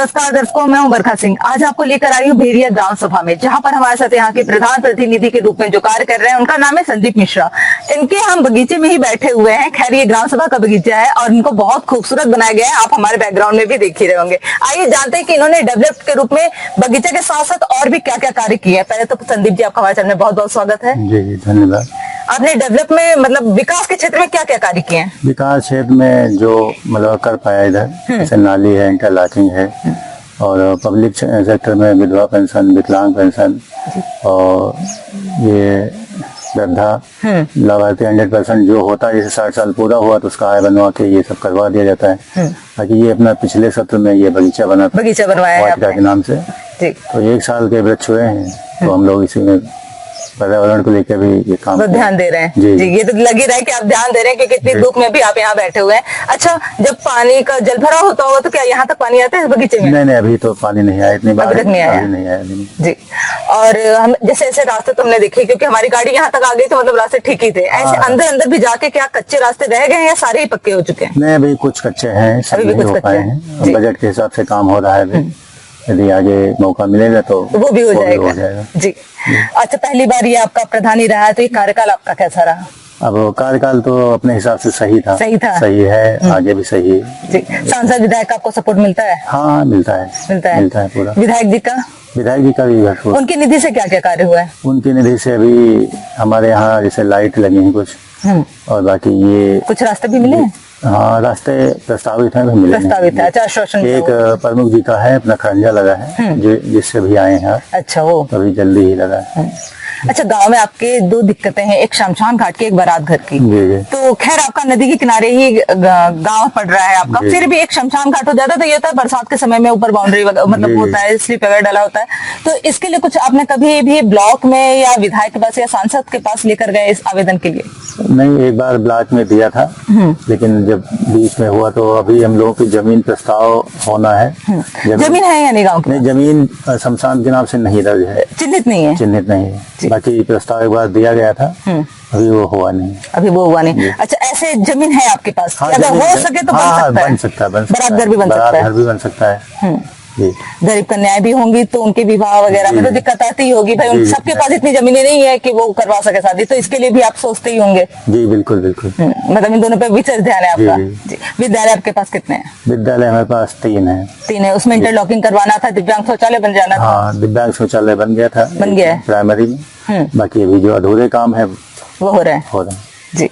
नमस्कार दर्शकों, मैं हूं बरखा सिंह। आज आपको लेकर आई हूं भेड़िया ग्राम सभा में, जहां पर हमारे साथ यहाँ के प्रधान प्रतिनिधि के रूप में जो कार्य कर रहे हैं उनका नाम है संदीप मिश्रा। इनके हम बगीचे में ही बैठे हुए हैं। खैर ये ग्राम सभा का बगीचा है और इनको बहुत खूबसूरत बनाया गया है। आप हमारे बैकग्राउंड में भी देख ही रहे होंगे। आइए जानते हैं कि इन्होंने डेवलप के रूप में बगीचे के साथ साथ और भी क्या क्या कार्य किए हैं। पहले तो संदीप जी, आपका हमारे चैनल में बहुत बहुत स्वागत है। जी धन्यवाद। आपने डेवलप में मतलब विकास के क्षेत्र में क्या क्या कार्य किए हैं? विकास क्षेत्र में जो मतलब कर पाया इधर, जैसे नाली है, इंटरलॉकिंग है, और पब्लिक सेक्टर में विधवा पेंशन, विकलांग पेंशन, और ये वृद्धा लाभार्थी 100% जो होता है, जैसे 60 साल पूरा हुआ तो उसका आय बनवा के ये सब करवा दिया जाता है। बाकी ये अपना पिछले सत्र में ये बगीचा बनवाया है के नाम से। तो 1 साल के वृक्ष हुए हैं, तो हम लोग इसी में पर्यावरण को लेकर भी ये काम तो ध्यान दे रहे हैं। जी, ये तो लग ही रहा है कि आप ध्यान दे रहे हैं, क्योंकि इतनी धूप में भी आप यहाँ बैठे हुए हैं। अच्छा, जब पानी का जल भराव होता होगा तो क्या यहाँ तक पानी आता है बगीचे में? नहीं, अभी तो पानी नहीं आया, इतनी बार नहीं आया। जी, और हम जैसे ऐसे रास्ते तो हमने देखे, क्योंकि हमारी गाड़ी यहाँ तक आ गई तो मतलब रास्ते ठीक ही थे। ऐसे अंदर भी जाके क्या कच्चे रास्ते रह गए हैं या सारे ही पक्के हो चुके हैं? नहीं, अभी कुछ कच्चे हैं, अभी भी कुछ कच्चे हैं। बजट के हिसाब से काम हो रहा है, यदि आगे मौका मिलेगा तो वो भी हो जाएगा। जी, अच्छा, पहली बार ये आपका प्रधानी रहा है, तो ये कार्यकाल आपका कैसा रहा? अब कार्यकाल तो अपने हिसाब से सही था, सही है, आगे भी सही है। जी, सांसद विधायक आपको सपोर्ट मिलता है? हाँ, मिलता है पूरा। विधायक जी का भी भरपूर। उनकी निधि से क्या क्या कार्य हुआ है? उनकी निधि से अभी हमारे यहाँ जैसे लाइट लगी है कुछ, और बाकी ये कुछ रास्ते भी मिले हैं। हाँ, रास्ते प्रस्तावित है, मिले प्रस्तावित है। अच्छा, आश्वासन एक प्रमुख जी का है, अपना खरंजा लगा है, जिससे भी आए हैं। अच्छा, वो अभी जल्दी ही लगा है। अच्छा, गांव में आपके 2 दिक्कतें हैं, एक शमशान घाट की, एक बारात घर की। तो खैर आपका नदी के किनारे ही गांव पड़ रहा है आपका, फिर भी एक शमशान घाट हो जाता तो ये होता है बरसात के समय में ऊपर बाउंड्री मतलब होता है, स्लिप वगैरह डाला होता है। तो इसके लिए कुछ आपने कभी भी ब्लॉक में या विधायक के पास या सांसद के पास लेकर गए इस आवेदन के लिए? नहीं, एक बार ब्लॉक में दिया था, लेकिन जब बीच में हुआ तो अभी हम लोगों की जमीन प्रस्ताव होना है। जमीन है या नहीं गाँव की? नहीं, जमीन शमशान के नाम से नहीं दर्ज है, चिन्हित नहीं है। बाकी प्रस्ताव एक बार दिया गया था, अभी वो हुआ नहीं। अच्छा, ऐसे जमीन है आपके पास? हाँ, अगर हो सके तो बन सकता है। बारात घर भी बन सकता है। गरीब कन्याएं भी होंगी तो उनके विवाह वगैरह में तो दिक्कत आती ही होगी भाई। उन सबके पास इतनी जमीनें नहीं है कि वो करवा सके शादी, तो इसके लिए भी आप सोचते ही होंगे। जी बिल्कुल। मतलब इन दोनों पे विशेष ध्यान है आपका। जी। विद्यालय आपके पास कितने हैं? विद्यालय हमारे पास 3 है। उसमें इंटरलॉकिंग करवाना था, दिव्यांग शौचालय बन जाना था। हाँ, दिव्यांग शौचालय बन गया है प्राइमरी में। बाकी अभी जो अधूरे काम है वो हो रहे हैं। जी,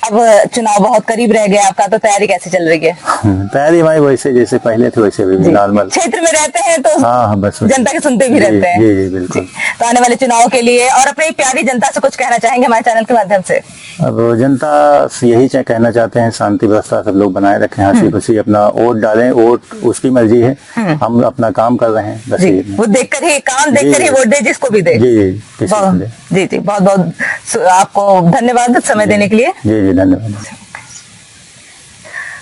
अब चुनाव बहुत करीब रह गया आपका, तो तैयारी कैसे चल रही है? तैयारी हमारी वैसे जैसे पहले थे वैसे भी नॉर्मल। क्षेत्र में रहते हैं तो हाँ, बस जनता के सुनते भी रहते हैं। जी बिल्कुल। तो आने वाले चुनाव के लिए और अपनी प्यारी जनता से कुछ कहना चाहेंगे हमारे चैनल के माध्यम से? अब जनता से यही कहना चाहते हैं, शांति व्यवस्था सब लोग बनाए रखें, हंसी खुशी अपना वोट डालें। वोट उसकी मर्जी है, हम अपना काम कर रहे हैं बस। वो देखकर ही वोट दे, जिसको भी दे। जी, बहुत बहुत आपको धन्यवाद समय देने के लिए। जी धन्यवाद।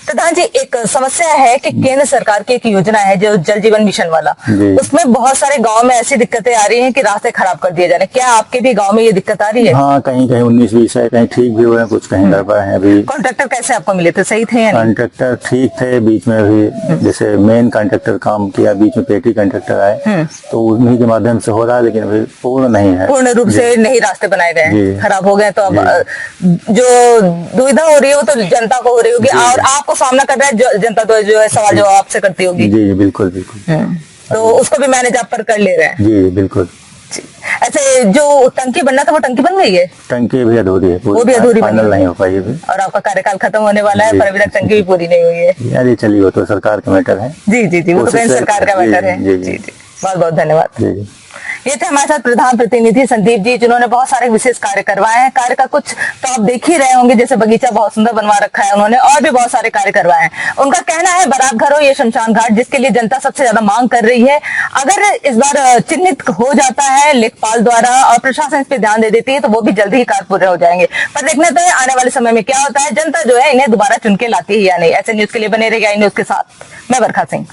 प्रधान जी, एक समस्या है कि केंद्र सरकार की एक योजना है जो जल जीवन मिशन वाला, उसमें बहुत सारे गांव में ऐसी दिक्कतें आ रही हैं कि रास्ते खराब कर दिए जा रहे हैं। क्या आपके भी गांव में ये दिक्कत आ रही है? हाँ, कहीं 19-20 है, कहीं ठीक भी हुए हैं, कुछ कहीं गड़बड़ है। अभी कॉन्ट्रैक्टर कैसे आपको मिले थे, सही थे या नहीं? कॉन्ट्रैक्टर ठीक थे, बीच में अभी जैसे मेन कॉन्ट्रैक्टर काम किया, बीच में पेटी कॉन्ट्रैक्टर आए, तो उन्हीं के माध्यम से हो रहा है, लेकिन अभी पूर्ण नहीं है, पूर्ण रूप से नहीं रास्ते बनाए गए, खराब हो गए। तो अब जो दुविधा हो रही है वो तो जनता को हो रही होगी, और आपको सामना कर रहा है जनता, तो जो है सवाल जो आपसे करती होगी। जी बिल्कुल। तो उसको भी मैनेज आप पर कर ले रहे हैं? जी बिल्कुल। ऐसे जो टंकी बनना था वो टंकी बन गई है? टंकी भी अधूरी है, वो भी अधूरी फाइनल नहीं हो पाई अभी। और आपका कार्यकाल खत्म होने वाला है, पर अभी तक टंकी भी पूरी नहीं हुई है। यार ये चलिए, वो तो सरकार का मैटर है। जी, वो तो केंद्र सरकार का मैटर है। जी, बहुत बहुत धन्यवाद। ये थे हमारे साथ प्रधान प्रतिनिधि संदीप जी, जिन्होंने बहुत सारे विशेष कार्य करवाए हैं। कार्य का कुछ तो आप देख ही रहे होंगे, जैसे बगीचा बहुत सुंदर बनवा रखा है उन्होंने, और भी बहुत सारे कार्य करवाए हैं। उनका कहना है बारात घर हो या शमशान घाट, जिसके लिए जनता सबसे ज्यादा मांग कर रही है, अगर इस बार चिन्हित हो जाता है लेखपाल द्वारा और प्रशासन इस पे ध्यान दे देती है तो वो भी जल्दी ही कार्य पूरे हो जाएंगे। पर देखना तो है आने वाले समय में क्या होता है, जनता जो है इन्हें दोबारा चुन के लाती है या नहीं। ऐसे न्यूज के लिए बने रहिए न्यूज के साथ। मैं बरखा सिंह।